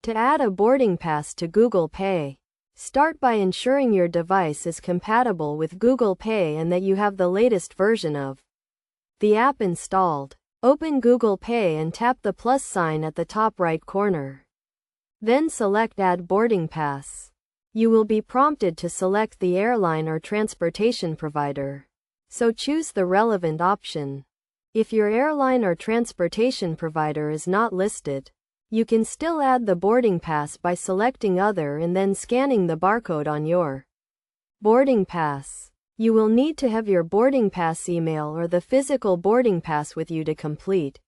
To add a boarding pass to Google Pay, start by ensuring your device is compatible with Google Pay and that you have the latest version of the app installed. Open Google Pay and tap the plus sign at the top right corner. Then select Add Boarding Pass. You will be prompted to select the airline or transportation provider, so choose the relevant option. If your airline or transportation provider is not listed, you can still add the boarding pass by selecting Other and then scanning the barcode on your boarding pass. You will need to have your boarding pass email or the physical boarding pass with you to complete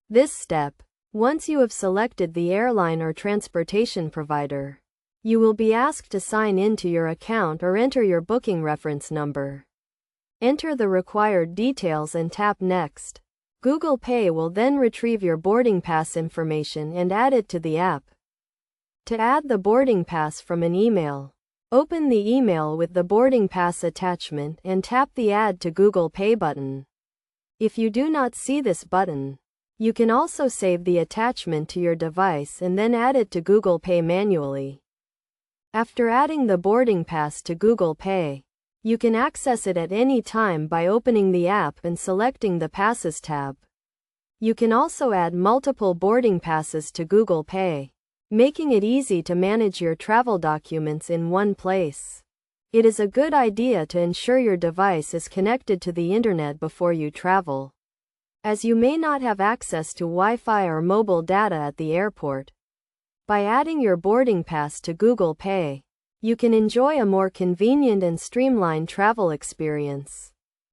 this step. Once you have selected the airline or transportation provider, you will be asked to sign into your account or enter your booking reference number. Enter the required details and tap Next. Google Pay will then retrieve your boarding pass information and add it to the app. To add the boarding pass from an email, open the email with the boarding pass attachment and tap the Add to Google Pay button. If you do not see this button, you can also save the attachment to your device and then add it to Google Pay manually. After adding the boarding pass to Google Pay, you can access it at any time by opening the app and selecting the Passes tab. You can also add multiple boarding passes to Google Pay, making it easy to manage your travel documents in one place. It is a good idea to ensure your device is connected to the internet before you travel, as you may not have access to Wi-Fi or mobile data at the airport. By adding your boarding pass to Google Pay, you can enjoy a more convenient and streamlined travel experience.